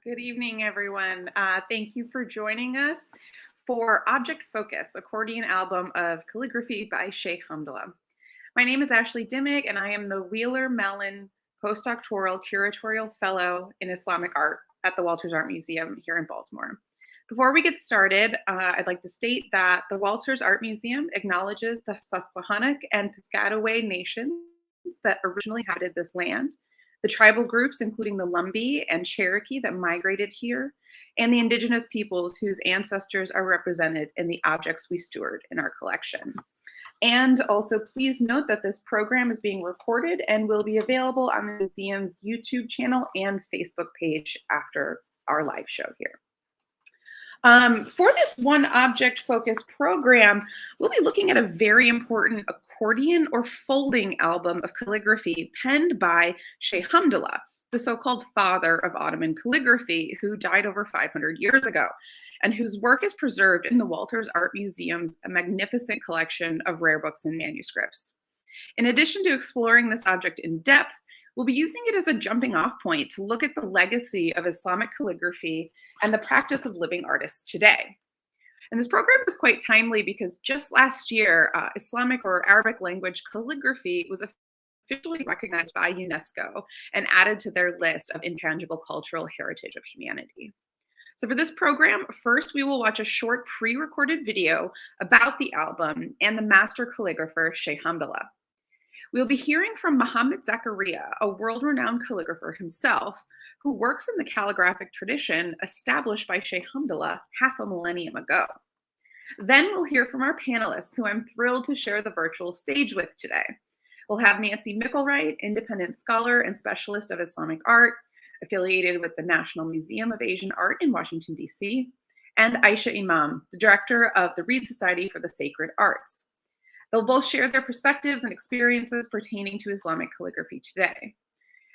Good evening, everyone. Thank you for joining us for Object Focus, Accordion album of calligraphy by Şeyh Hamdullah. My name is Ashley Dimmig, and I am the Wieler-Mellon Postdoctoral Curatorial Fellow in Islamic Art at the Walters Art Museum here in Baltimore. Before we get started, I'd like to state that the Walters Art Museum acknowledges the Susquehannock and Piscataway nations that originally inhabited this land, the tribal groups, including the Lumbee and Cherokee that migrated here, and the indigenous peoples whose ancestors are represented in the objects we steward in our collection. And also, please note that this program is being recorded and will be available on the museum's YouTube channel and Facebook page after our live show here. For this one object focused program, we'll be looking at a very important accordion or folding album of calligraphy penned by Şeyh Hamdullah, the so-called father of Ottoman calligraphy, who died over 500 years ago, and whose work is preserved in the Walters Art Museum's magnificent collection of rare books and manuscripts. In addition to exploring this object in depth, we'll be using it as a jumping off point to look at the legacy of Islamic calligraphy and the practice of living artists today. And this program is quite timely because just last year, Islamic or Arabic language calligraphy was officially recognized by UNESCO and added to their list of intangible cultural heritage of humanity. So for this program, first we will watch a short pre-recorded video about the album and the master calligrapher Şeyh Hamdullah. We'll be hearing from Mohammed Zakaria, a world-renowned calligrapher himself, who works in the calligraphic tradition established by Şeyh Hamdullah half a millennium ago. Then we'll hear from our panelists, who I'm thrilled to share the virtual stage with today. We'll have Nancy Micklewright, independent scholar and specialist of Islamic art, affiliated with the National Museum of Asian Art in Washington, D.C., and Aisha Imam, the director of the Reed Society for the Sacred Arts. They'll both share their perspectives and experiences pertaining to Islamic calligraphy today.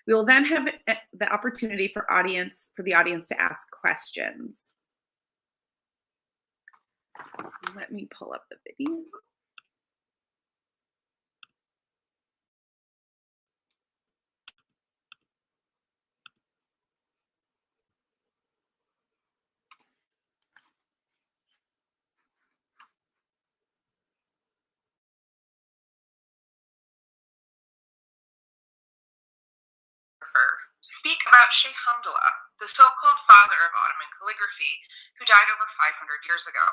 We will then have the opportunity for the audience to ask questions. Let me pull up the video. Speak about Şeyh Hamdullah, the so-called father of Ottoman calligraphy, who died over 500 years ago.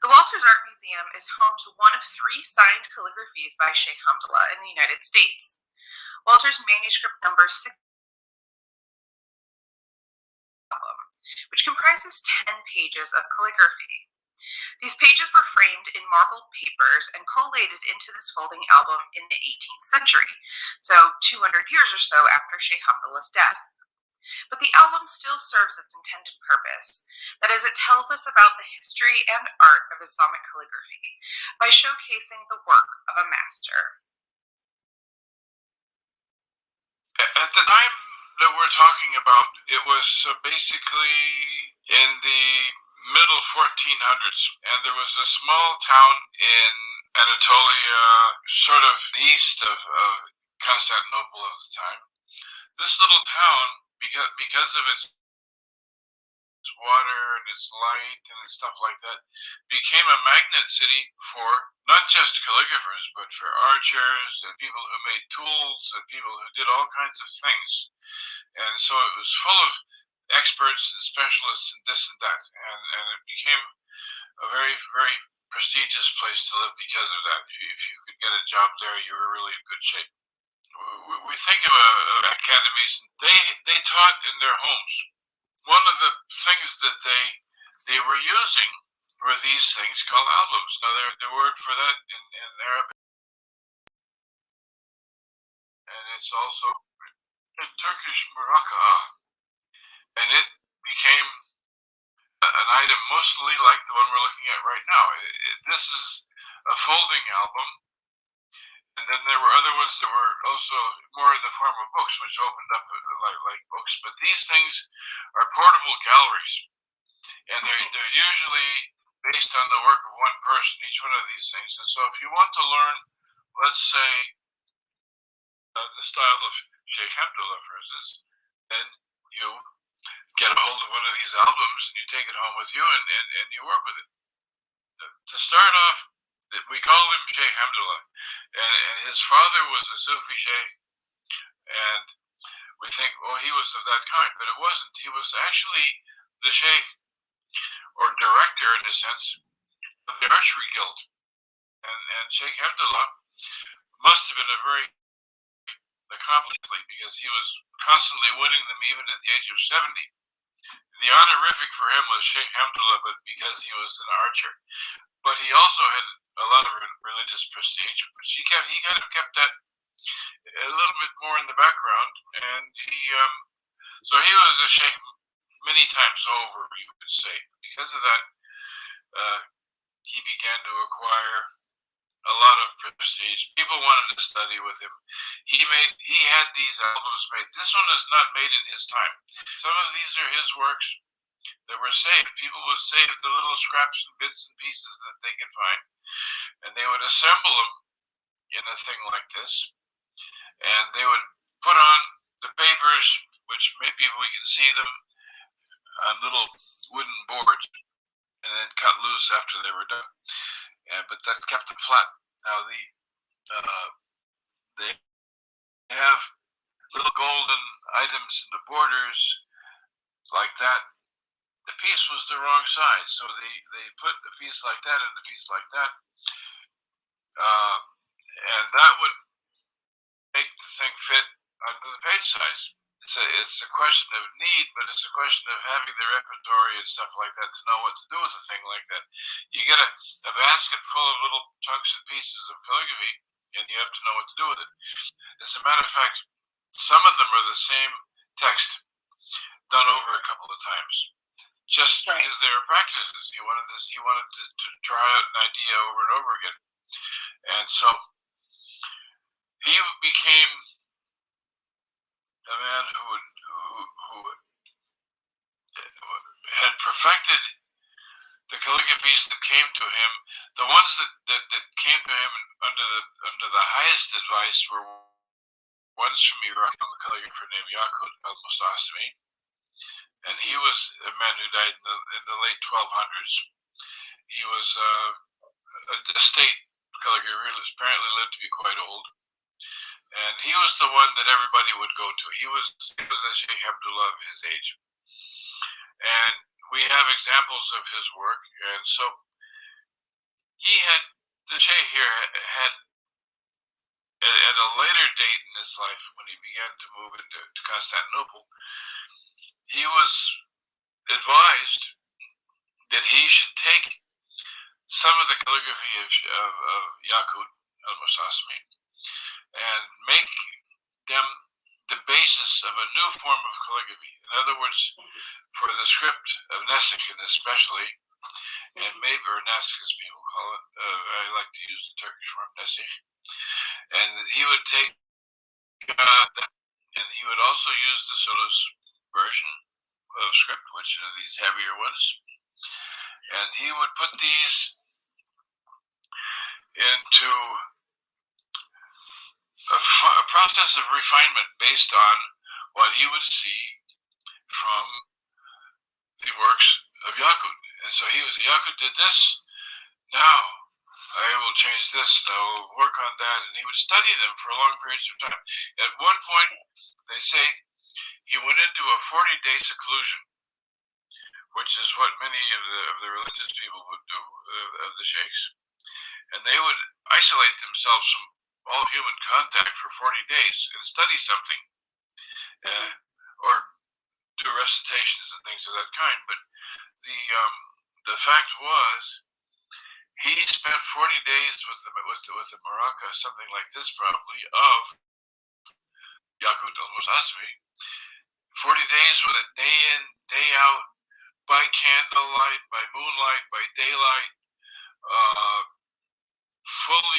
The Walters Art Museum is home to one of 3 signed calligraphies by Şeyh Hamdullah in the United States. Walters manuscript number 6, which comprises 10 pages of calligraphy. These pages were framed in marbled papers and collated into this folding album in the 18th century, so 200 years or so after Şeyh Hamdullah's death. But the album still serves its intended purpose, that is, it tells us about the history and art of Islamic calligraphy by showcasing the work of a master. At the time that we're talking about, it was basically in the middle 1400s, and there was a small town in Anatolia, sort of east of Constantinople at the time. This little town, because of its water and its light and stuff like that, became a magnet city for not just calligraphers, but for archers and people who made tools and people who did all kinds of things. And so it was full of experts and specialists and this and that, and it became a very, very prestigious place to live because of that. If you could get a job there, you were really in good shape. We think of academies, they taught in their homes. One of the things that they were using were these things called albums. Now, the word for that in Arabic, and it's also in Turkish muraka'a. And it became an item mostly like the one we're looking at right now. This is a folding album, and then there were other ones that were also more in the form of books, which opened up like books. But these things are portable galleries, and they're usually based on the work of one person, each one of these things. And so if you want to learn, let's say, the style of Şeyh Hamdullah, for instance, then you get a hold of one of these albums and you take it home with you and you work with it. To start off, we call him Şeyh Hamdullah, and his father was a Sufi sheikh, and we think, well, he was of that kind, but it wasn't. He was actually the sheikh, or director in a sense, of the archery guild. And Sheikh Hamdullah must have been a very accomplished athlete because he was constantly winning them even at the age of 70. The honorific for him was Sheikh Hamdullah, but because he was an archer. But he also had a lot of religious prestige, which he kind of kept that a little bit more in the background. And so he was a sheikh many times over, you could say. Because of that, he began to acquire a lot of prestige. People wanted to study with him. He had these albums made. This one is not made in his time. Some of these are his works that were saved. People would save the little scraps and bits and pieces that they could find, and they would assemble them in a thing like this, and they would put on the papers, which maybe we can see them on little wooden boards, and then cut loose after they were done. But that kept them flat. Now they have little golden items in the borders like that. The piece was the wrong size, so they put a piece like that and a piece like that, and that would make the thing fit under the page size. It's a question of need, but it's a question of having the repertory and stuff like that to know what to do with a thing like that. You get a basket full of little chunks and pieces of calligraphy, and you have to know what to do with it. As a matter of fact, some of them are the same text done over a couple of times, just because they were practices. He wanted to try out an idea over and over again, and so he became a man who had perfected the calligraphies that came to him. The ones that came to him under the highest advice were ones from Iraq, a calligrapher named Yaqut al-Mustasimi, and he was a man who died in the late 1200s. He was a state calligrapher, apparently lived to be quite old. And he was the one that everybody would go to. He was the Sheikh Hamdullah of his age. And we have examples of his work. And so the Sheikh here had, at a later date in his life, when he began to move into Constantinople, he was advised that he should take some of the calligraphy of Yaqut al-Mustasimi and make them the basis of a new form of calligraphy. In other words, for the script of Nesik, especially, and maybe, or Nesik as people call it, I like to use the Turkish form Nesik, and he would take that, and he would also use the Solos version of script, which are these heavier ones, and he would put these into a process of refinement based on what he would see from the works of Yaqut. And so Yaqut did this, now I will change this, I will work on that, and he would study them for long periods of time. At one point, they say, he went into a 40-day seclusion, which is what many of the religious people would do, of the sheikhs. And they would isolate themselves from all human contact for 40 days and study something, or do recitations and things of that kind. But the fact was, he spent 40 days with the maraca, something like this probably, of Yaqut al-Mustasimi, 40 days with it, day in, day out, by candlelight, by moonlight, by daylight,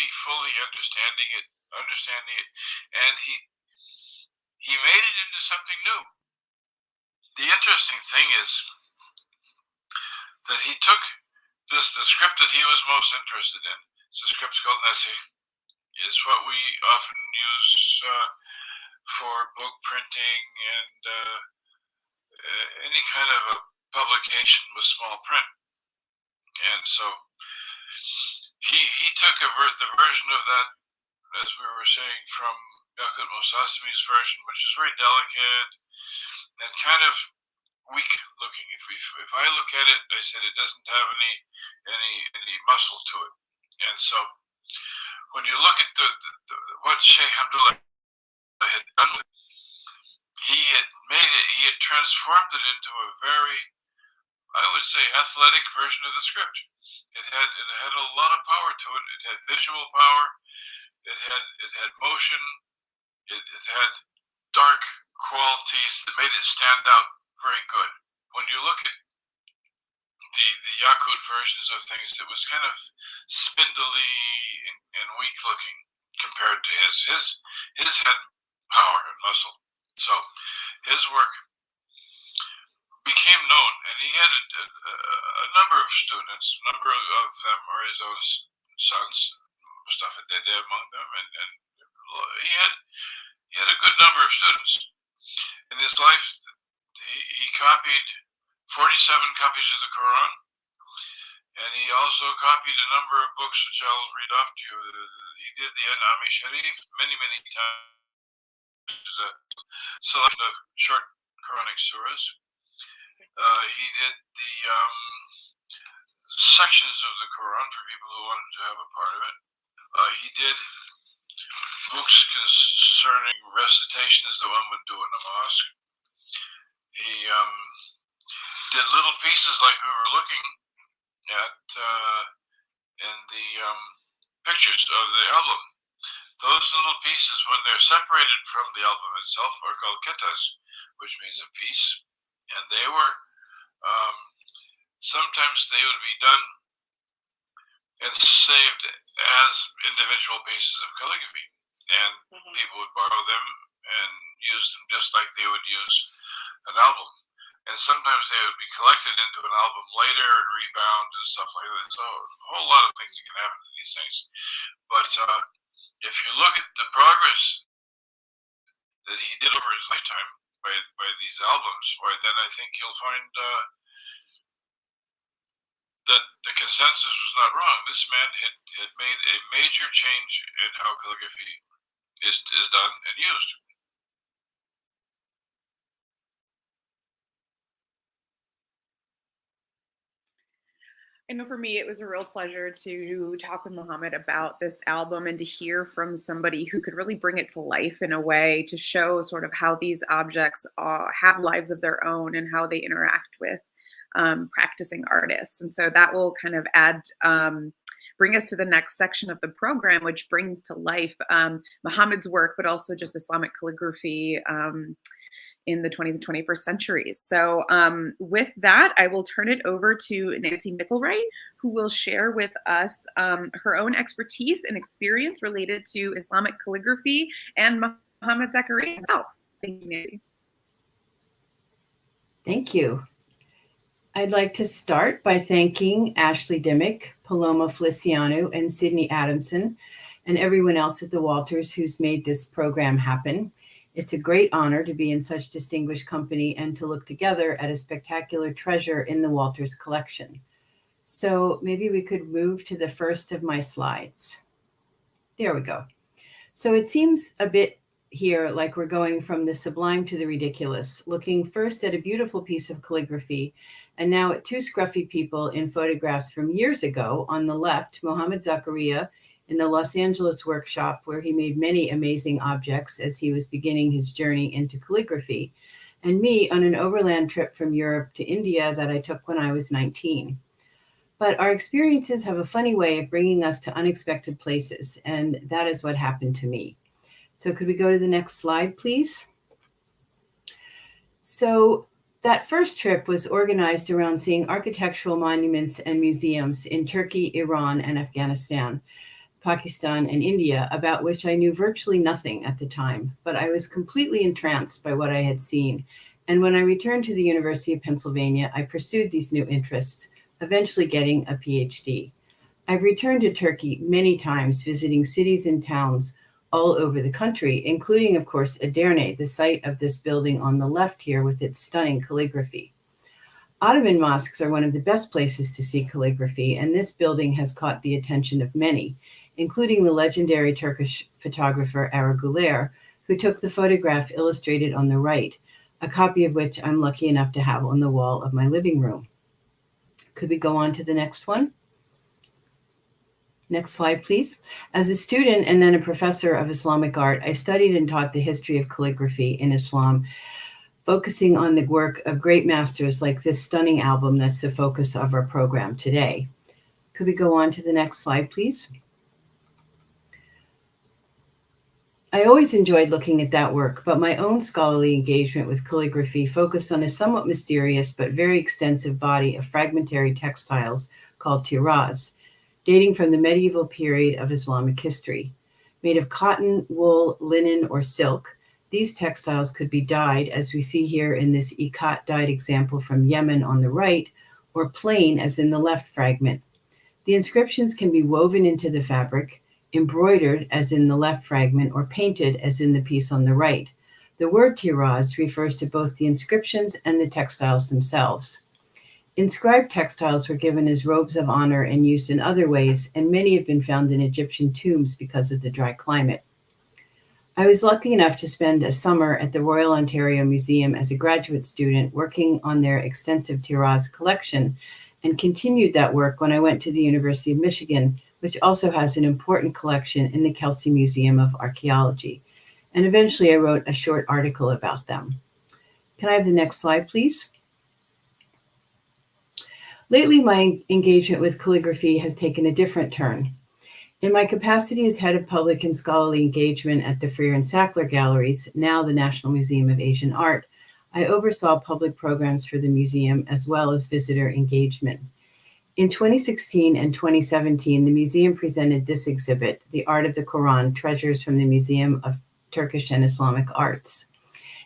fully understanding it, and he made it into something new. The interesting thing is that he took the script that he was most interested in. It's a script called Nesik. It's what we often use for book printing and any kind of a publication with small print. And so he took the version of that, as we were saying, from Yakut Mosasmi's version, which is very delicate and kind of weak looking. If I look at it, I said it doesn't have any muscle to it. And so when you look at what Şeyh Hamdullah had done with it, he had transformed it into a very, I would say, athletic version of the script. It had a lot of power to it. It had visual power. It had motion. It had dark qualities that made it stand out very good. When you look at the Yakut versions of things, it was kind of spindly and weak looking compared to his. His had power and muscle. So his work became known, and he had a number of students. A number of them are his own sons, Mustafa Dede among them, and he had a good number of students. In his life, he copied 47 copies of the Quran, and he also copied a number of books, which I'll read off to you. He did the An'am-i Sharif many times, which is a selection of short Quranic surahs. He did the sections of the Quran for people who wanted to have a part of it. He did books concerning recitations that one would do in a mosque. He did little pieces like we were looking at in the pictures of the album. Those little pieces, when they're separated from the album itself, are called ketas, which means a piece. And they were, sometimes they would be done and saved as individual pieces of calligraphy. And people would borrow them and use them just like they would use an album. And sometimes they would be collected into an album later and rebound and stuff like that. So a whole lot of things that can happen to these things. But if you look at the progress that he did over his lifetime by these albums, then I think you'll find that the consensus was not wrong. This man had made a major change in how calligraphy is done and used. I know for me, it was a real pleasure to talk with Mohamad about this album and to hear from somebody who could really bring it to life in a way to show sort of how these objects have lives of their own and how they interact with practicing artists. And so that will kind of bring us to the next section of the program, which brings to life Mohamad's work, but also just Islamic calligraphy in the 20th and 21st centuries. So with that, I will turn it over to Nancy Micklewright, who will share with us her own expertise and experience related to Islamic calligraphy and Mohammed Zakaria himself. Thank you, Nancy. Thank you. I'd like to start by thanking Ashley Dimmig, Paloma Feliciano, and Sydney Adamson, and everyone else at the Walters who's made this program happen. It's a great honor to be in such distinguished company and to look together at a spectacular treasure in the Walters collection. So maybe we could move to the first of my slides. There we go. So it seems a bit here like we're going from the sublime to the ridiculous, looking first at a beautiful piece of calligraphy and now at two scruffy people in photographs from years ago. On the left, Mohammed Zakaria in the Los Angeles workshop where he made many amazing objects as he was beginning his journey into calligraphy, and me on an overland trip from Europe to India that I took when I was 19. But our experiences have a funny way of bringing us to unexpected places, and that is what happened to me. So could we go to the next slide, please? So that first trip was organized around seeing architectural monuments and museums in Turkey, Iran, and Afghanistan, Pakistan, and India, about which I knew virtually nothing at the time, but I was completely entranced by what I had seen. And when I returned to the University of Pennsylvania, I pursued these new interests, eventually getting a PhD. I've returned to Turkey many times, visiting cities and towns, all over the country, including, of course, Edirne, the site of this building on the left here with its stunning calligraphy. Ottoman mosques are one of the best places to see calligraphy, and this building has caught the attention of many, including the legendary Turkish photographer Ara Güler, who took the photograph illustrated on the right, a copy of which I'm lucky enough to have on the wall of my living room. Could we go on to the next one? Next slide, please. As a student and then a professor of Islamic art, I studied and taught the history of calligraphy in Islam, focusing on the work of great masters like this stunning album that's the focus of our program today. Could we go on to the next slide, please? I always enjoyed looking at that work, but my own scholarly engagement with calligraphy focused on a somewhat mysterious but very extensive body of fragmentary textiles called tiraz, dating from the medieval period of Islamic history. Made of cotton, wool, linen, or silk, these textiles could be dyed, as we see here in this ikat dyed example from Yemen on the right, or plain as in the left fragment. The inscriptions can be woven into the fabric, embroidered as in the left fragment, or painted as in the piece on the right. The word tiraz refers to both the inscriptions and the textiles themselves. Inscribed textiles were given as robes of honor and used in other ways, and many have been found in Egyptian tombs because of the dry climate. I was lucky enough to spend a summer at the Royal Ontario Museum as a graduate student working on their extensive tiraz collection, and continued that work when I went to the University of Michigan, which also has an important collection in the Kelsey Museum of Archaeology. And eventually I wrote a short article about them. Can I have the next slide, please? Lately, my engagement with calligraphy has taken a different turn. In my capacity as head of public and scholarly engagement at the Freer and Sackler Galleries, now the National Museum of Asian Art, I oversaw public programs for the museum as well as visitor engagement. In 2016 and 2017, the museum presented this exhibit, The Art of the Quran, Treasures from the Museum of Turkish and Islamic Arts.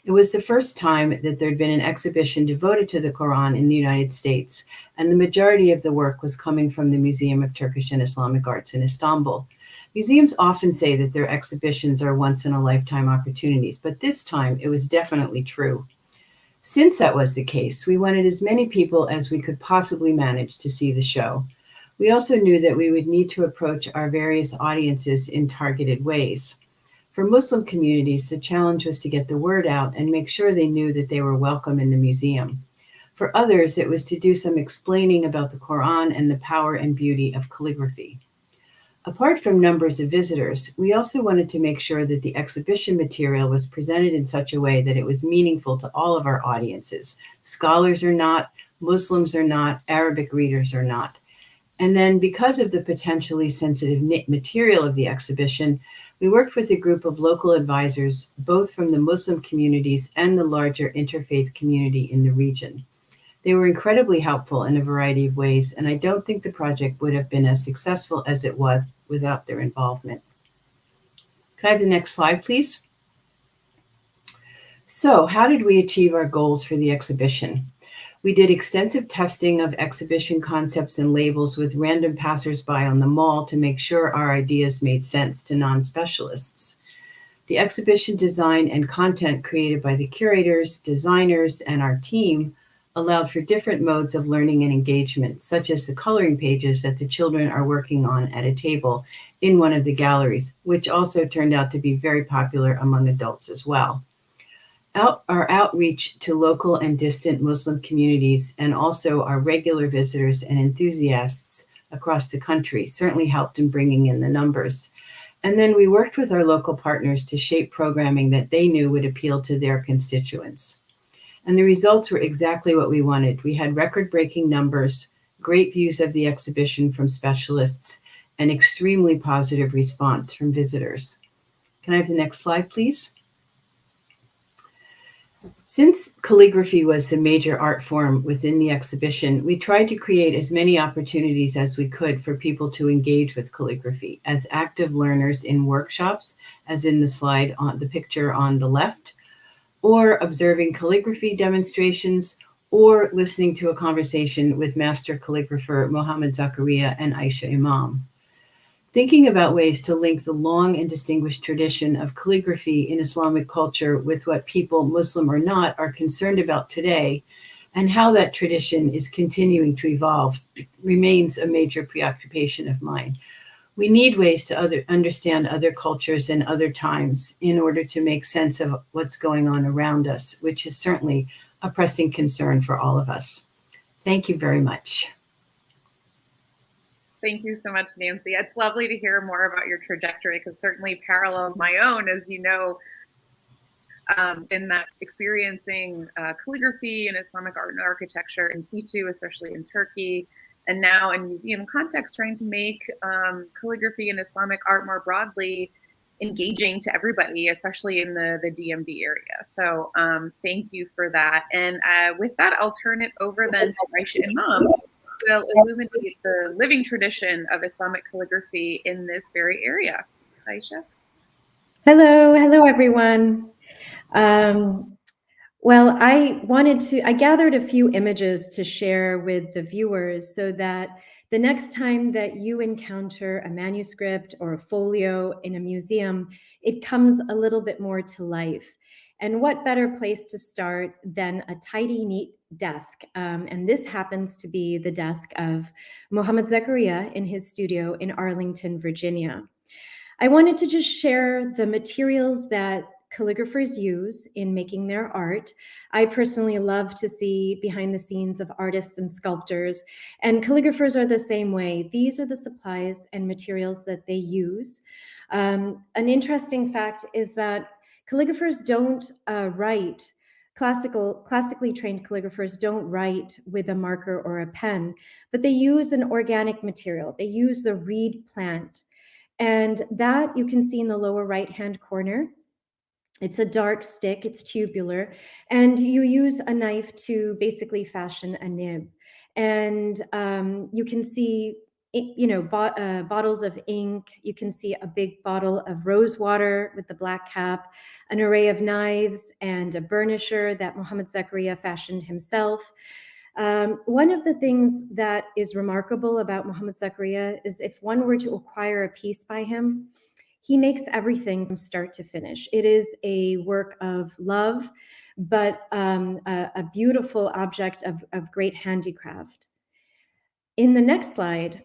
It was the first time that there'd been an exhibition devoted to the Quran in the United States, and the majority of the work was coming from the Museum of Turkish and Islamic Arts in Istanbul. Museums often say that their exhibitions are once-in-a-lifetime opportunities, but this time it was definitely true. Since that was the case, we wanted as many people as we could possibly manage to see the show. We also knew that we would need to approach our various audiences in targeted ways. For Muslim communities, the challenge was to get the word out and make sure they knew that they were welcome in the museum. For others, it was to do some explaining about the Quran and the power and beauty of calligraphy. Apart from numbers of visitors, we also wanted to make sure that the exhibition material was presented in such a way that it was meaningful to all of our audiences. Scholars or not, Muslims or not, Arabic readers or not. And then because of the potentially sensitive material of the exhibition, we worked with a group of local advisors, both from the Muslim communities and the larger interfaith community in the region. They were incredibly helpful in a variety of ways, and I don't think the project would have been as successful as it was without their involvement. Can I have the next slide, please? So, how did we achieve our goals for the exhibition? We did extensive testing of exhibition concepts and labels with random passersby on the mall to make sure our ideas made sense to non-specialists. The exhibition design and content created by the curators, designers, and our team allowed for different modes of learning and engagement, such as the coloring pages that the children are working on at a table in one of the galleries, which also turned out to be very popular among adults as well. Our outreach to local and distant Muslim communities and also our regular visitors and enthusiasts across the country certainly helped in bringing in the numbers. And then we worked with our local partners to shape programming that they knew would appeal to their constituents. And the results were exactly what we wanted. We had record-breaking numbers, great views of the exhibition from specialists, and extremely positive response from visitors. Can I have the next slide, please? Since calligraphy was the major art form within the exhibition, we tried to create as many opportunities as we could for people to engage with calligraphy as active learners in workshops, as in the slide on the picture on the left, or observing calligraphy demonstrations, or listening to a conversation with master calligrapher Mohamad Zakariya and Aisha Imam. Thinking about ways to link the long and distinguished tradition of calligraphy in Islamic culture with what people, Muslim or not, are concerned about today, and how that tradition is continuing to evolve, remains a major preoccupation of mine. We need ways to understand other cultures and other times in order to make sense of what's going on around us, which is certainly a pressing concern for all of us. Thank you very much. Thank you so much, Nancy. It's lovely to hear more about your trajectory, because certainly parallels my own, as you know, in that experiencing calligraphy and Islamic art and architecture in situ, especially in Turkey, and now in museum context, trying to make calligraphy and Islamic art more broadly engaging to everybody, especially in the DMV area. So thank you for that. And with that, I'll turn it over then to Aisha Imam, who will illuminate the living tradition of Islamic calligraphy in this very area. Aisha? Hello, everyone. Well, I gathered a few images to share with the viewers so that the next time that you encounter a manuscript or a folio in a museum, it comes a little bit more to life. And what better place to start than a tidy, neat desk? And this happens to be the desk of Mohammed Zakaria in his studio in Arlington, Virginia. I wanted to just share the materials that calligraphers use in making their art. I personally love to see behind the scenes of artists and sculptors, and calligraphers are the same way. These are the supplies and materials that they use. An interesting fact is that calligraphers don't write. Classically trained calligraphers don't write with a marker or a pen, but they use an organic material. They use the reed plant. And that you can see in the lower right-hand corner. It's a dark stick, it's tubular, and you use a knife to basically fashion a nib. And you can see, bottles of ink. You can see a big bottle of rose water with the black cap, an array of knives, and a burnisher that Mohammed Zakaria fashioned himself. One of the things that is remarkable about Mohammed Zakaria is if one were to acquire a piece by him, he makes everything from start to finish. It is a work of love, but a beautiful object of great handicraft. In the next slide,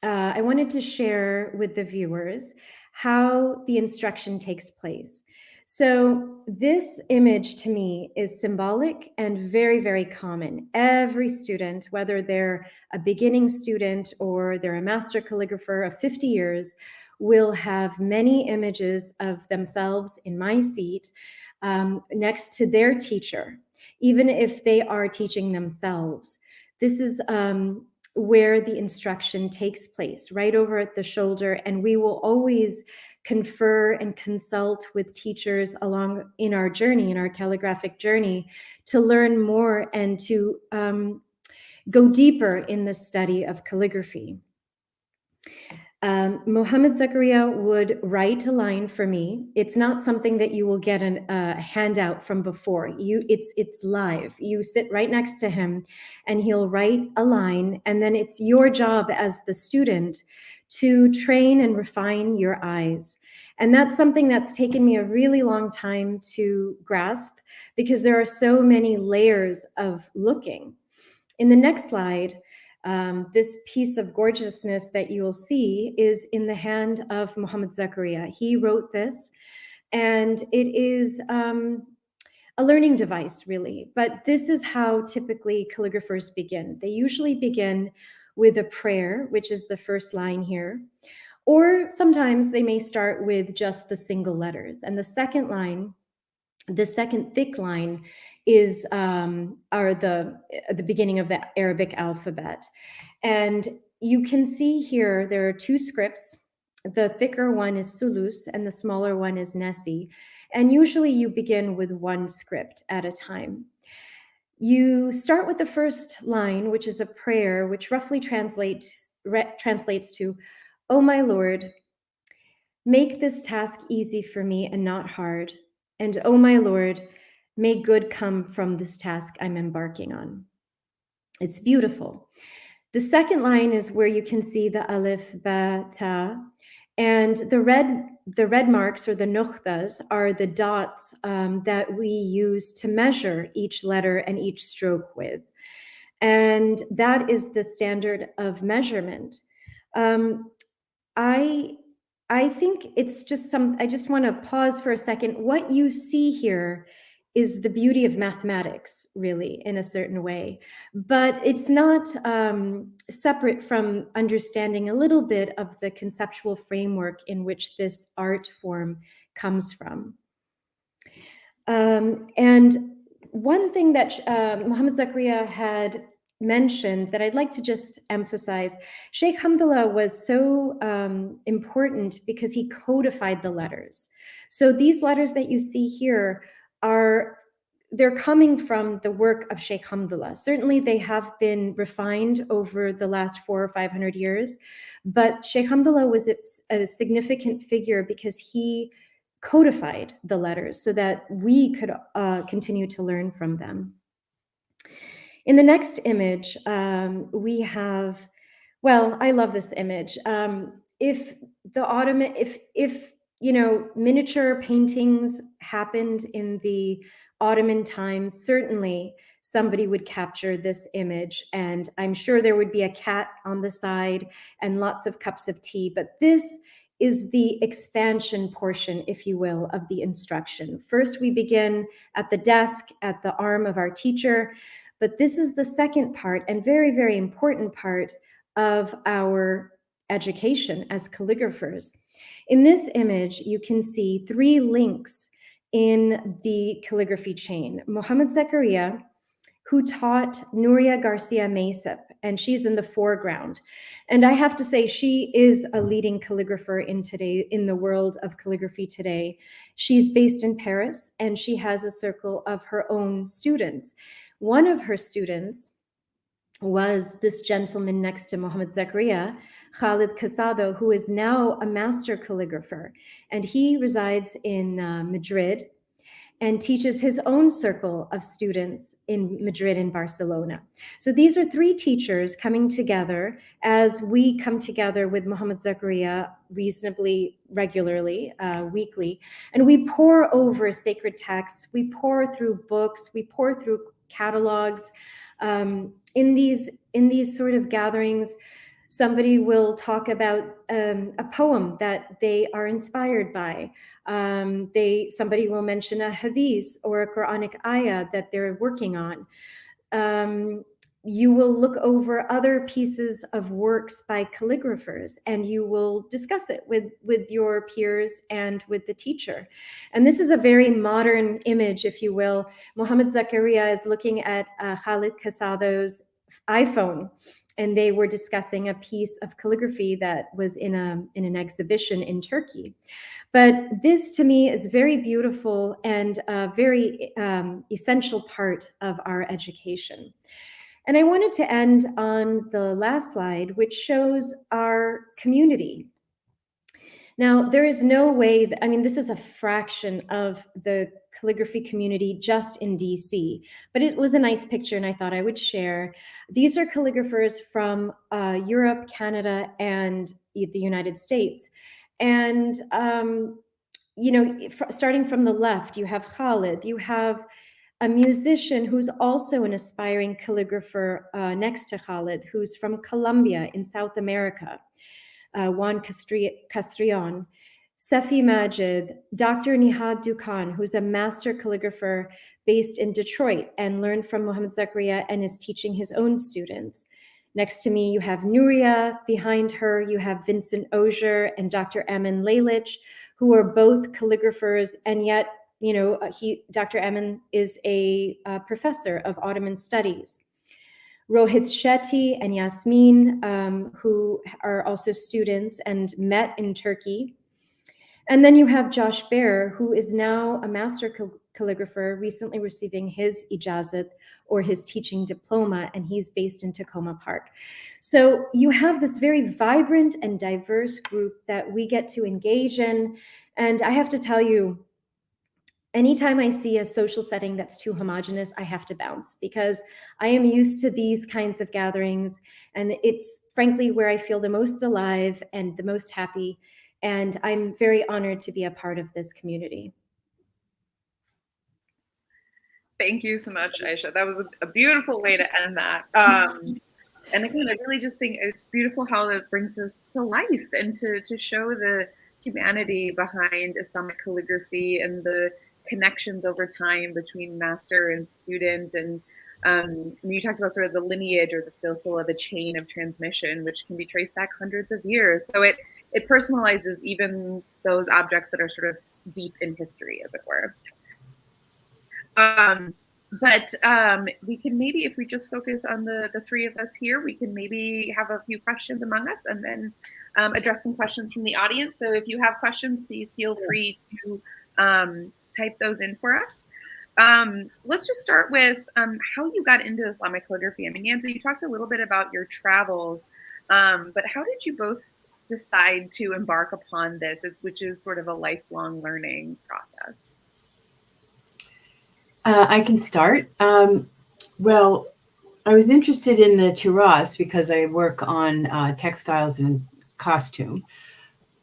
I wanted to share with the viewers how the instruction takes place. So this image to me is symbolic and very, very common. Every student, whether they're a beginning student or they're a master calligrapher of 50 years, will have many images of themselves in my seat next to their teacher, even if they are teaching themselves. This is where the instruction takes place, right over at the shoulder, and we will always confer and consult with teachers along in our journey, in our calligraphic journey, to learn more and to go deeper in the study of calligraphy. Mohammed Zakaria would write a line for me. It's not something that you will get a handout from before. It's live. You sit right next to him and he'll write a line, and then it's your job as the student to train and refine your eyes. And that's something that's taken me a really long time to grasp because there are so many layers of looking. In the next slide, this piece of gorgeousness that you will see is in the hand of Mohammed Zakaria. He wrote this, and it is a learning device, really. But this is how typically calligraphers begin. They usually begin with a prayer, which is the first line here, or sometimes they may start with just the single letters. And the second line, the second thick line, is the beginning of the Arabic alphabet. And you can see here there are two scripts. The thicker one is sulus and the smaller one is nesi. And usually you begin with one script at a time. You start with the first line, which is a prayer, which roughly translates to, "Oh my Lord, make this task easy for me and not hard. And oh my Lord, may good come from this task I'm embarking on." It's beautiful. The second line is where you can see the alif, ba, ta, and the red marks, or the nukhtas, are the dots that we use to measure each letter and each stroke with. And that is the standard of measurement. I think it's just I just want to pause for a second. What you see here is the beauty of mathematics, really, in a certain way. But it's not separate from understanding a little bit of the conceptual framework in which this art form comes from. And one thing that Mohammed Zakaria had mentioned that I'd like to just emphasize, Sheikh Hamdullah was so important because he codified the letters. So these letters that you see here they're coming from the work of Sheikh Hamdullah. Certainly they have been refined over the last 400 or 500 years, but Sheikh Hamdullah was a significant figure because he codified the letters so that we could continue to learn from them. In the next image, we have, well, I love this image. If miniature paintings happened in the Ottoman times, certainly somebody would capture this image, and I'm sure there would be a cat on the side and lots of cups of tea, but this is the expansion portion, if you will, of the instruction. First, we begin at the desk, at the arm of our teacher, but this is the second part and very, very important part of our education as calligraphers. In this image, you can see 3 links in the calligraphy chain. Mohammed Zakaria, who taught Nuria Garcia Maysip, and she's in the foreground. And I have to say, she is a leading calligrapher in the world of calligraphy today. She's based in Paris, and she has a circle of her own students. One of her students was this gentleman next to Mohammed Zakaria, Khalid Casado, who is now a master calligrapher. And he resides in Madrid and teaches his own circle of students in Madrid and Barcelona. So these are 3 teachers coming together as we come together with Mohammed Zakaria reasonably regularly, weekly, and we pore over sacred texts, we pore through books, we pore through catalogs. In these sort of gatherings, somebody will talk about a poem that they are inspired by. Somebody will mention a hadith or a Quranic ayah that they're working on. You will look over other pieces of works by calligraphers, and you will discuss it with your peers and with the teacher. And this is a very modern image, if you will. Mohammed Zakaria is looking at Khalid Casado's iPhone, and they were discussing a piece of calligraphy that was in an exhibition in Turkey. But this, to me, is very beautiful and a very essential part of our education. And I wanted to end on the last slide, which shows our community. Now, there is no way that, I mean, this is a fraction of the calligraphy community just in DC, but it was a nice picture and I thought I would share. These are calligraphers from Europe, Canada, and the United States. And, starting from the left, you have Khalid, you have a musician who's also an aspiring calligrapher next to Khalid, who's from Colombia in South America, Juan Castrillon, Sefi Majid, Dr. Nihad Dukan, who's a master calligrapher based in Detroit and learned from Mohammed Zakaria and is teaching his own students. Next to me, you have Nuria. Behind her, you have Vincent Ogier and Dr. Emin Lalic, who are both calligraphers, and yet Dr. Emin is a professor of Ottoman studies. Rohit Shetty and Yasmin, who are also students and met in Turkey. And then you have Josh Baer, who is now a master calligrapher, recently receiving his ijazat or his teaching diploma, and he's based in Tacoma Park. So you have this very vibrant and diverse group that we get to engage in. And I have to tell you, anytime I see a social setting that's too homogenous, I have to bounce, because I am used to these kinds of gatherings, and it's frankly where I feel the most alive and the most happy. And I'm very honored to be a part of this community. Thank you so much, Aisha. That was a beautiful way to end that. And again, I really just think it's beautiful how it brings us to life and to show the humanity behind Islamic calligraphy and the connections over time between master and student. And you talked about sort of the lineage or the silsila, the chain of transmission, which can be traced back hundreds of years. So it personalizes even those objects that are sort of deep in history, as it were. But we can maybe, if we just focus on the three of us here, we can maybe have a few questions among us and then address some questions from the audience. So if you have questions, please feel free to type those in for us. Let's just start with how you got into Islamic calligraphy. I mean, Nancy, you talked a little bit about your travels, but how did you both decide to embark upon this, which is sort of a lifelong learning process? I can start. Well, I was interested in the tiras because I work on textiles and costume.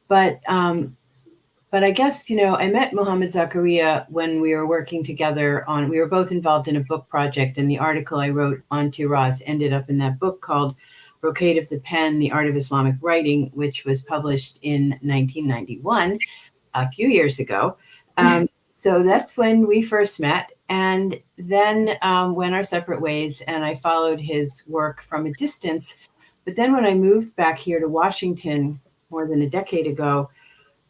But I guess, I met Mohammed Zakaria when we were working together we were both involved in a book project, and the article I wrote on tiras ended up in that book called Brocade of the Pen, The Art of Islamic Writing, which was published in 1991, a few years ago. So that's when we first met, and then went our separate ways, and I followed his work from a distance. But then when I moved back here to Washington more than a decade ago,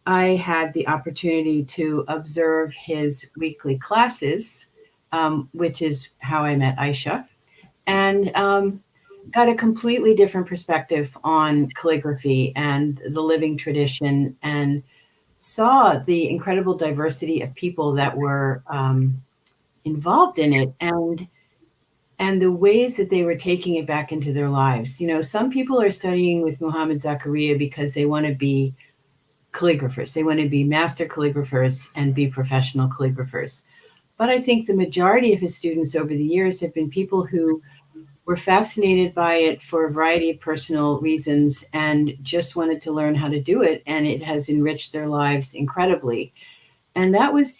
I had the opportunity to observe his weekly classes, which is how I met Aisha, and got a completely different perspective on calligraphy and the living tradition, and saw the incredible diversity of people that were involved in it, and the ways that they were taking it back into their lives. Some people are studying with Mohammed Zakaria because they want to be calligraphers. They want to be master calligraphers and be professional calligraphers. But I think the majority of his students over the years have been people who were fascinated by it for a variety of personal reasons and just wanted to learn how to do it. And it has enriched their lives incredibly. And that was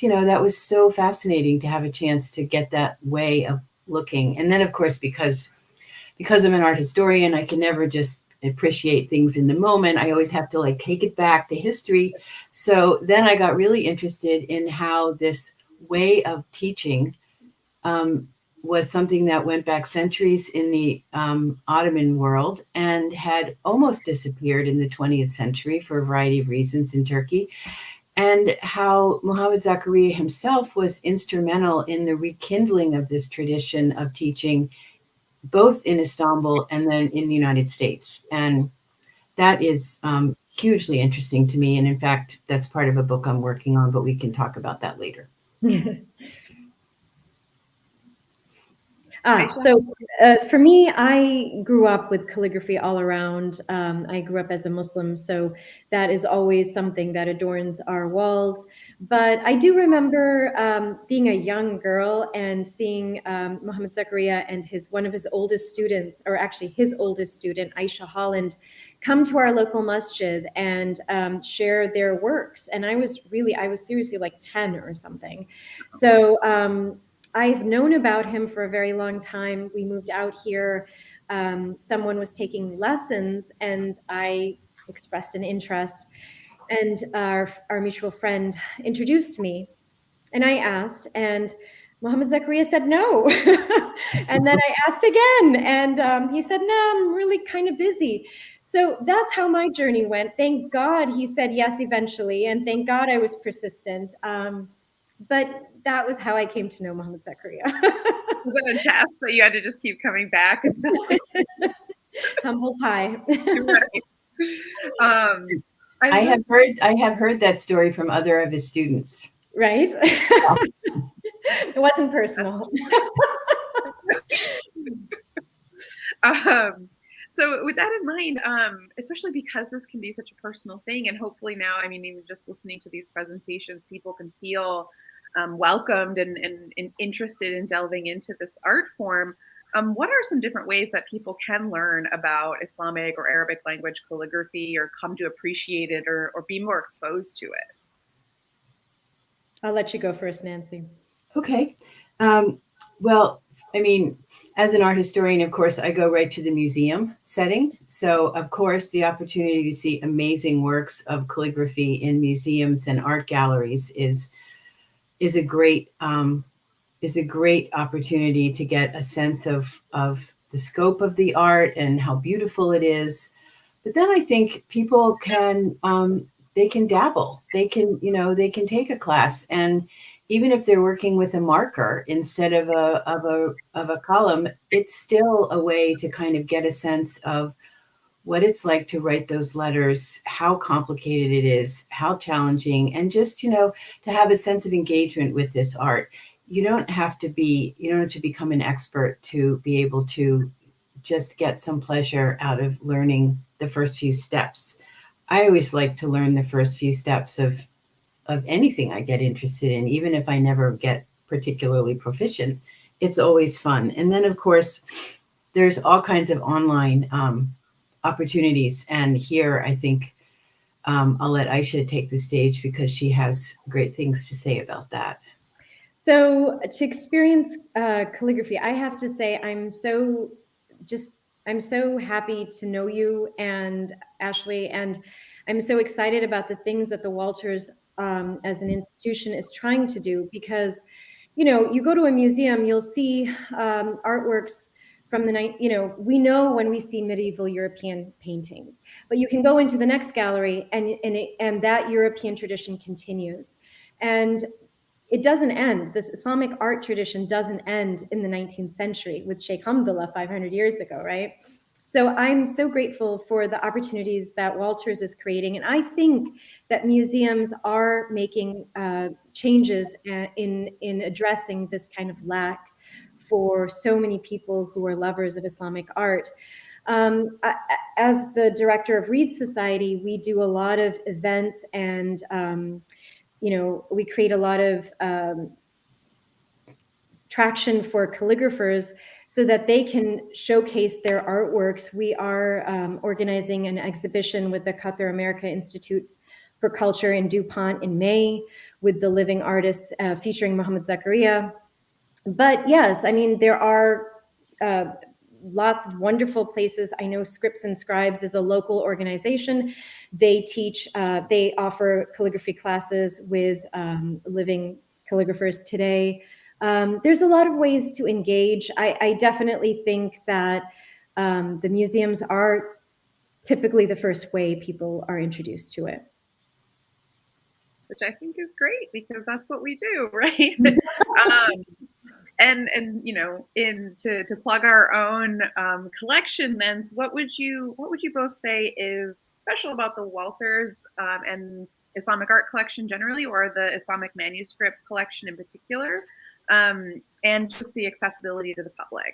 so fascinating to have a chance to get that way of looking. And then, of course, because I'm an art historian, I can never just appreciate things in the moment. I always have to take it back to history. So then I got really interested in how this way of teaching was something that went back centuries in the Ottoman world and had almost disappeared in the 20th century for a variety of reasons in Turkey, and how Mohammed Zakaria himself was instrumental in the rekindling of this tradition of teaching, both in Istanbul and then in the United States. And that is hugely interesting to me. And in fact, that's part of a book I'm working on, but we can talk about that later. So for me, I grew up with calligraphy all around. I grew up as a Muslim, so that is always something that adorns our walls. But I do remember being a young girl and seeing Mohammed Zakaria and one of his oldest students, or actually his oldest student, Aisha Holland, come to our local masjid and share their works. And I was seriously 10 or something. So I've known about him for a very long time. We moved out here. Someone was taking lessons, and I expressed an interest. And our mutual friend introduced me. And I asked, and Mohammed Zakaria said no. And then I asked again, and he said, no, I'm really kind of busy. So that's how my journey went. Thank God he said yes eventually, and thank God I was persistent. But that was how I came to know Mohammed Zakaria. Was it a test that you had to just keep coming back until humble pie? Right. I have heard that story from other of his students. Right? It wasn't personal. So with that in mind, especially because this can be such a personal thing, and hopefully now, I mean, even just listening to these presentations, people can feel welcomed and interested in delving into this art form. What are some different ways that people can learn about Islamic or Arabic language calligraphy, or come to appreciate it, or be more exposed to it? I'll let you go first, Nancy. Okay. Well, I mean, as an art historian, of course, I go right to the museum setting. So, of course, the opportunity to see amazing works of calligraphy in museums and art galleries is a great opportunity to get a sense of the scope of the art and how beautiful it is. But then I think people can they can dabble. They can take a class, and even if they're working with a marker instead of a column, it's still a way to kind of get a sense of what it's like to write those letters, how complicated it is, how challenging, and just, to have a sense of engagement with this art. You don't have to become an expert to be able to just get some pleasure out of learning the first few steps. I always like to learn the first few steps of anything I get interested in, even if I never get particularly proficient. It's always fun. And then, of course, there's all kinds of online opportunities. And here, I think I'll let Aisha take the stage because she has great things to say about that. So to experience calligraphy, I have to say I'm so happy to know you and Ashley, and I'm so excited about the things that the Walters as an institution is trying to do, because, you go to a museum, you'll see artworks from the night, we know when we see medieval European paintings, but you can go into the next gallery and that European tradition continues. And it doesn't end. This Islamic art tradition doesn't end in the 19th century with Şeyh Hamdullah 500 years ago, right? So I'm so grateful for the opportunities that Walters is creating. And I think that museums are making changes in addressing this kind of lack for so many people who are lovers of Islamic art. As the director of Reed Society, we do a lot of events and we create a lot of traction for calligraphers so that they can showcase their artworks. We are organizing an exhibition with the Qatar America Institute for Culture in DuPont in May with the living artists featuring Mohammed Zakaria. But yes, I mean, there are lots of wonderful places. I know Scripts and Scribes is a local organization. They offer calligraphy classes with living calligraphers today. There's a lot of ways to engage. I definitely think that the museums are typically the first way people are introduced to it. Which I think is great, because that's what we do, right? And to plug our own collection, then, what would you both say is special about the Walters and Islamic art collection generally, or the Islamic manuscript collection in particular, and just the accessibility to the public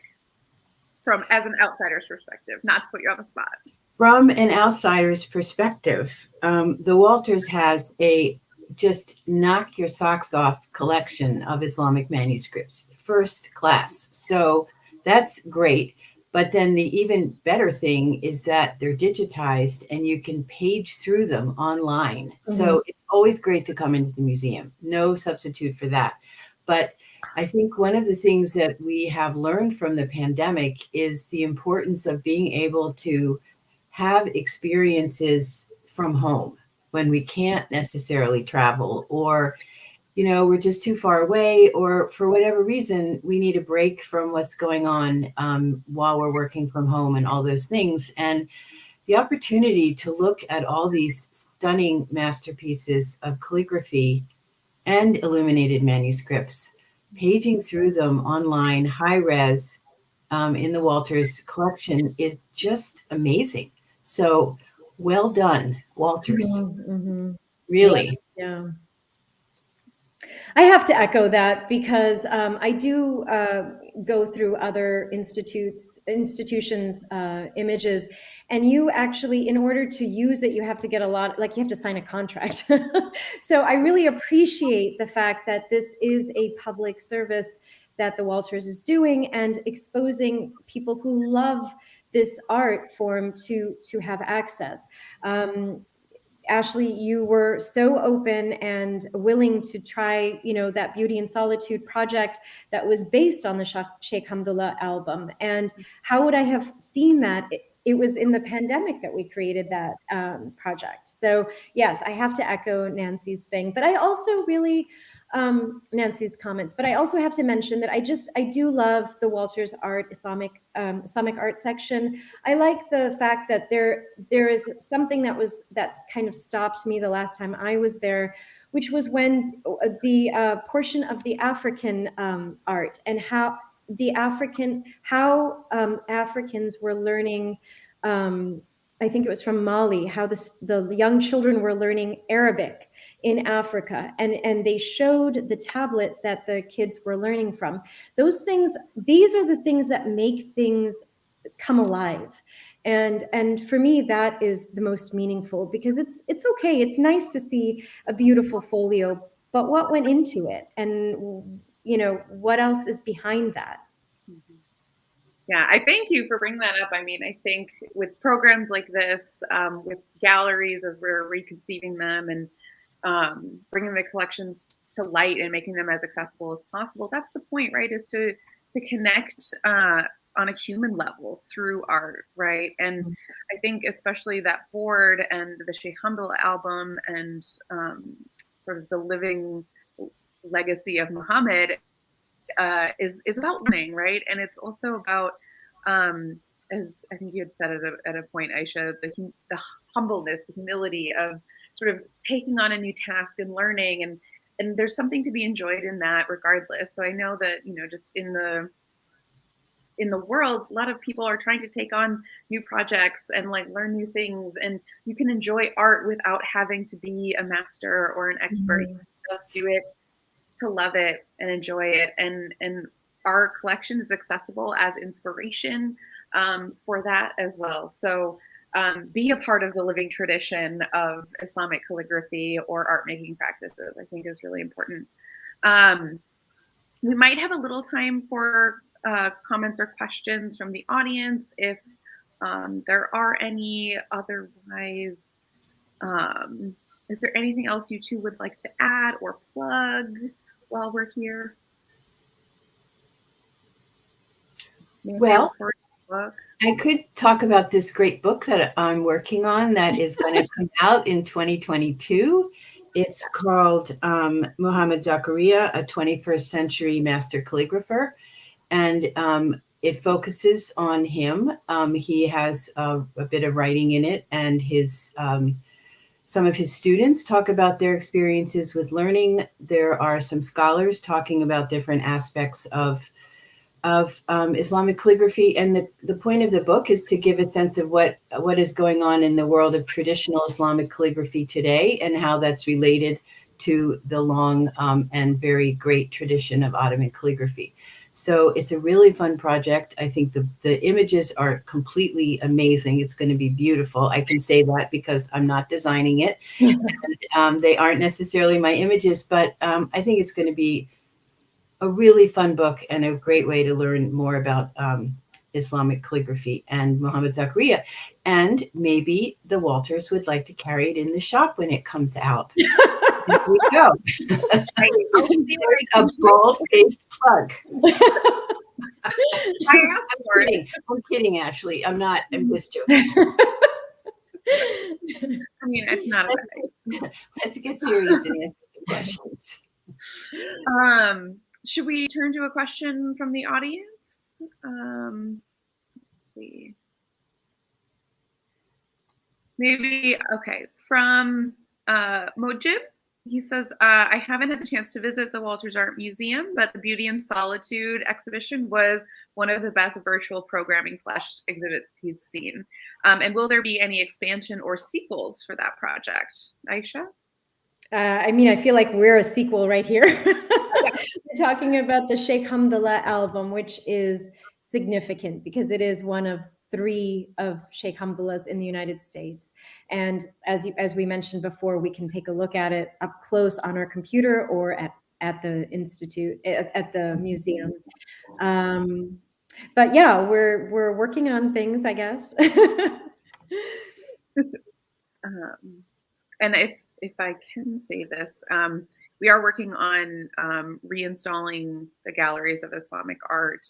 as an outsider's perspective, not to put you on the spot? From an outsider's perspective, the Walters has a just knock your socks off collection of Islamic manuscripts, first class. So that's great. But then the even better thing is that they're digitized and you can page through them online. Mm-hmm. So it's always great to come into the museum. No substitute for that. But I think one of the things that we have learned from the pandemic is the importance of being able to have experiences from home when we can't necessarily travel, or, we're just too far away, or for whatever reason, we need a break from what's going on while we're working from home and all those things. And the opportunity to look at all these stunning masterpieces of calligraphy and illuminated manuscripts, paging through them online, high res, in the Walters collection is just amazing. So well done, Walters. Mm-hmm. Really. Yeah. I have to echo that, because I do, go through other institutions' images, and you actually, in order to use it, you have to get you have to sign a contract. So I really appreciate the fact that this is a public service that the Walters is doing, and exposing people who love this art form to have access. Ashley, you were so open and willing to try, that Beauty and Solitude project that was based on the Şeyh Hamdullah album. And how would I have seen that? It was in the pandemic that we created that project. So yes, I have to echo Nancy's thing, but I also really, Nancy's comments, but I also have to mention that I do love the Walters Art Islamic art section. I like the fact that there is something that kind of stopped me the last time I was there, which was when the portion of the African art, and how Africans were learning. I think it was from Mali, how the young children were learning Arabic in Africa, and they showed the tablet that the kids were learning from. These are the things that make things come alive. And for me, that is the most meaningful, because it's okay. It's nice to see a beautiful folio, but what went into it, and what else is behind that? Yeah, I thank you for bringing that up. I mean, I think with programs like this, with galleries as we're reconceiving them and bringing the collections to light and making them as accessible as possible, that's the point, right? Is to connect on a human level through art, right? And I think especially that board and the Şeyh Hamdullah album and sort of the living legacy of Mohammed is about learning, right? And it's also about, as I think you had said at a point, Aisha, the humbleness, the humility of sort of taking on a new task and learning, and there's something to be enjoyed in that regardless. So I know that, just in the world, a lot of people are trying to take on new projects and like learn new things, and you can enjoy art without having to be a master or an expert. You can just do it to love it and enjoy it, and our collection is accessible as inspiration for that as well. So be a part of the living tradition of Islamic calligraphy or art making practices, I think, is really important. We might have a little time for comments or questions from the audience if there are any. Otherwise, is there anything else you two would like to add or plug while we're here? Well, I could talk about this great book that I'm working on that is going to come out in 2022. It's called Mohammed Zakaria, a 21st Century Master Calligrapher. And it focuses on him. He has a bit of writing in it, and some of his students talk about their experiences with learning. There are some scholars talking about different aspects of Islamic calligraphy. And the point of the book is to give a sense of what is going on in the world of traditional Islamic calligraphy today, and how that's related to the long and very great tradition of Ottoman calligraphy. So it's a really fun project. I think the images are completely amazing. It's going to be beautiful. I can say that because I'm not designing it. And, they aren't necessarily my images, but I think it's going to be a really fun book and a great way to learn more about Islamic calligraphy and Mohamad Zakariya. And maybe the Walters would like to carry it in the shop when it comes out. There we go. A bald-faced plug. I asked for it. I'm kidding, Ashley. I'm just joking. I mean, it's not a bad. Let's get serious and answer some questions. Should we turn to a question from the audience? Let's see. Maybe, okay, from Mojib. He says, I haven't had the chance to visit the Walters Art Museum, but the Beauty and Solitude exhibition was one of the best virtual programming / exhibits he's seen. And will there be any expansion or sequels for that project? Aisha? I mean, I feel like we're a sequel right here. talking about the Şeyh Hamdullah album, which is significant because it is one of 3 of Şeyh Hamdullah's in the United States. And as we mentioned before, we can take a look at it up close on our computer or at the institute, at the museum. But yeah, we're working on things, I guess. And if I can say this, we are working on reinstalling the galleries of Islamic art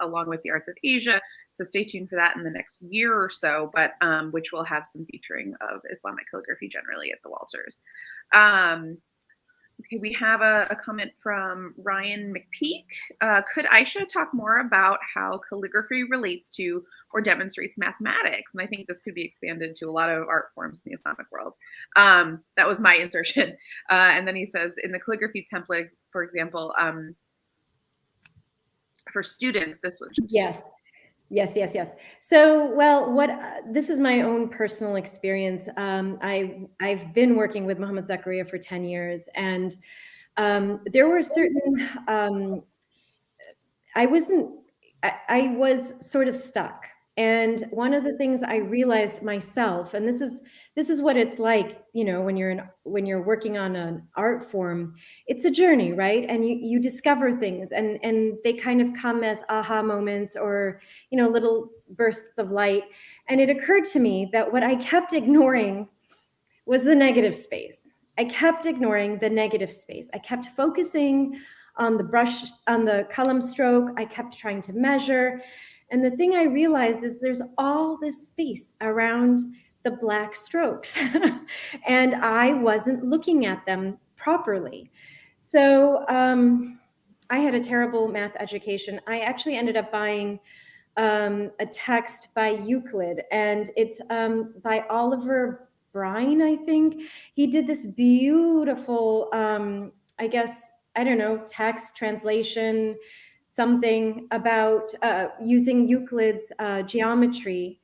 along with the arts of Asia. So stay tuned for that in the next year or so, but which will have some featuring of Islamic calligraphy generally at the Walters. Okay, we have a comment from Ryan McPeak. Could Aisha talk more about how calligraphy relates to or demonstrates mathematics? And I think this could be expanded to a lot of art forms in the Islamic world. That was my insertion. And then he says, in the calligraphy template, for example, for students, this was Yes. So, well, this is my own personal experience. I've been working with Mohammed Zakaria for 10 years, and there were certain, I was sort of stuck. And one of the things I realized myself, and this is what it's like, when you're working on an art form, it's a journey, right? And you discover things, and they kind of come as aha moments or little bursts of light. And it occurred to me that what I kept ignoring was the negative space. I kept ignoring the negative space. I kept focusing on the brush, on the column stroke. I kept trying to measure. And the thing I realized is there's all this space around the black strokes and I wasn't looking at them properly. So I had a terrible math education. I actually ended up buying a text by Euclid, and it's by Oliver Brine, I think. He did this beautiful, text translation, something about using Euclid's geometry.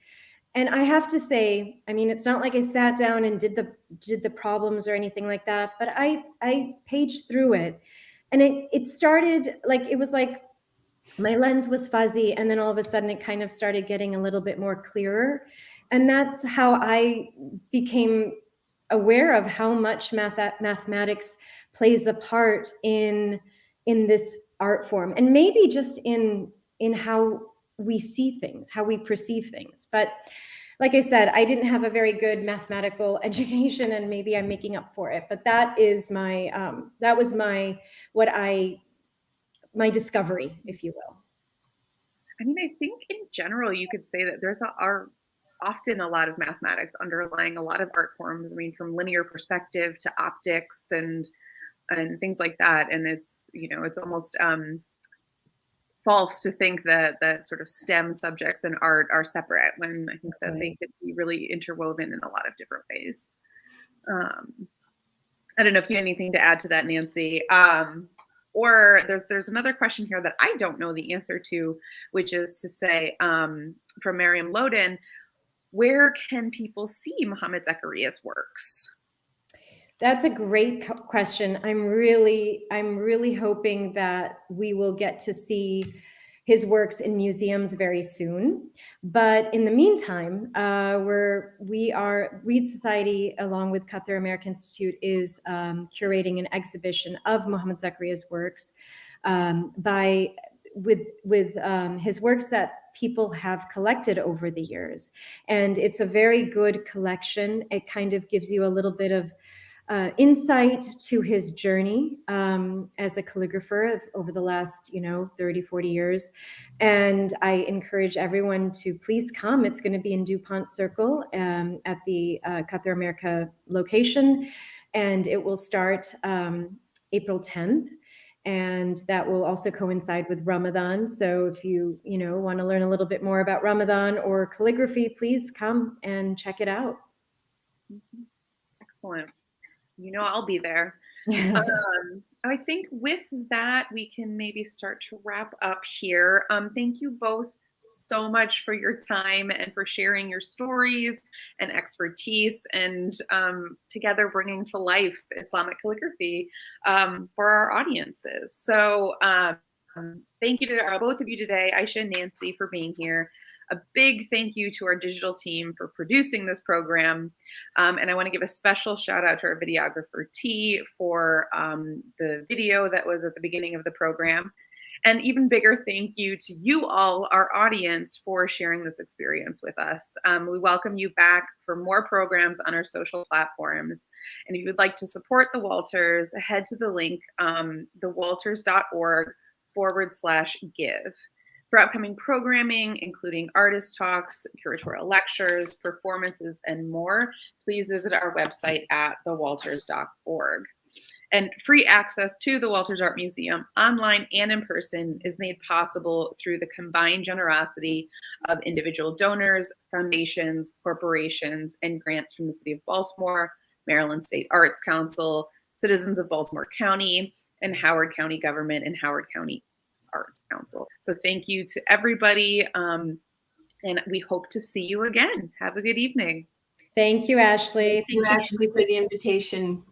And I have to say, I mean, it's not like I sat down and did the problems or anything like that, but I paged through it, and it started like, it was like my lens was fuzzy, and then all of a sudden it kind of started getting a little bit more clearer. And that's how I became aware of how much mathematics plays a part in this art form, and maybe just in how we see things, how we perceive things. But like I said, I didn't have a very good mathematical education, and maybe I'm making up for it. But that is my discovery, if you will. I mean, I think in general, you could say that there are often a lot of mathematics underlying a lot of art forms. I mean, from linear perspective to optics and things like that. And it's, it's almost false to think that sort of STEM subjects in art are separate, when I think that they could be really interwoven in a lot of different ways. I don't know if you have anything to add to that, Nancy. Or there's another question here that I don't know the answer to, which is to say, from Miriam Loden, where can people see Mohammed Zakaria's works? That's a great question. I'm really hoping that we will get to see his works in museums very soon. But in the meantime, Reed Society, along with Qatar American Institute, is curating an exhibition of Mohammed Zakaria's works with his works that people have collected over the years. And it's a very good collection. It kind of gives you a little bit of insight to his journey as a calligrapher over the last 30, 40 years. And I encourage everyone to please come. It's going to be in DuPont Circle at the Qatar America location, and it will start April 10th. And that will also coincide with Ramadan. So if you want to learn a little bit more about Ramadan or calligraphy, please come and check it out. Excellent. I'll be there. I think with that, we can maybe start to wrap up here. Thank you both so much for your time and for sharing your stories and expertise, and together bringing to life Islamic calligraphy for our audiences. So thank you to both of you today, Aisha and Nancy, for being here. A big thank you to our digital team for producing this program. And I want to give a special shout out to our videographer, T, for the video that was at the beginning of the program. And even bigger thank you to you all, our audience, for sharing this experience with us. We welcome you back for more programs on our social platforms. And if you would like to support the Walters, head to the link, thewalters.org/give. For upcoming programming, including artist talks, curatorial lectures, performances, and more, please visit our website at thewalters.org. And free access to the Walters Art Museum, online and in person, is made possible through the combined generosity of individual donors, foundations, corporations, and grants from the City of Baltimore, Maryland State Arts Council, citizens of Baltimore County, and Howard County Government and Howard County Arts Council. So thank you to everybody, and we hope to see you again. Have a good evening. Thank you, Ashley. Thank you, Ashley, for the invitation.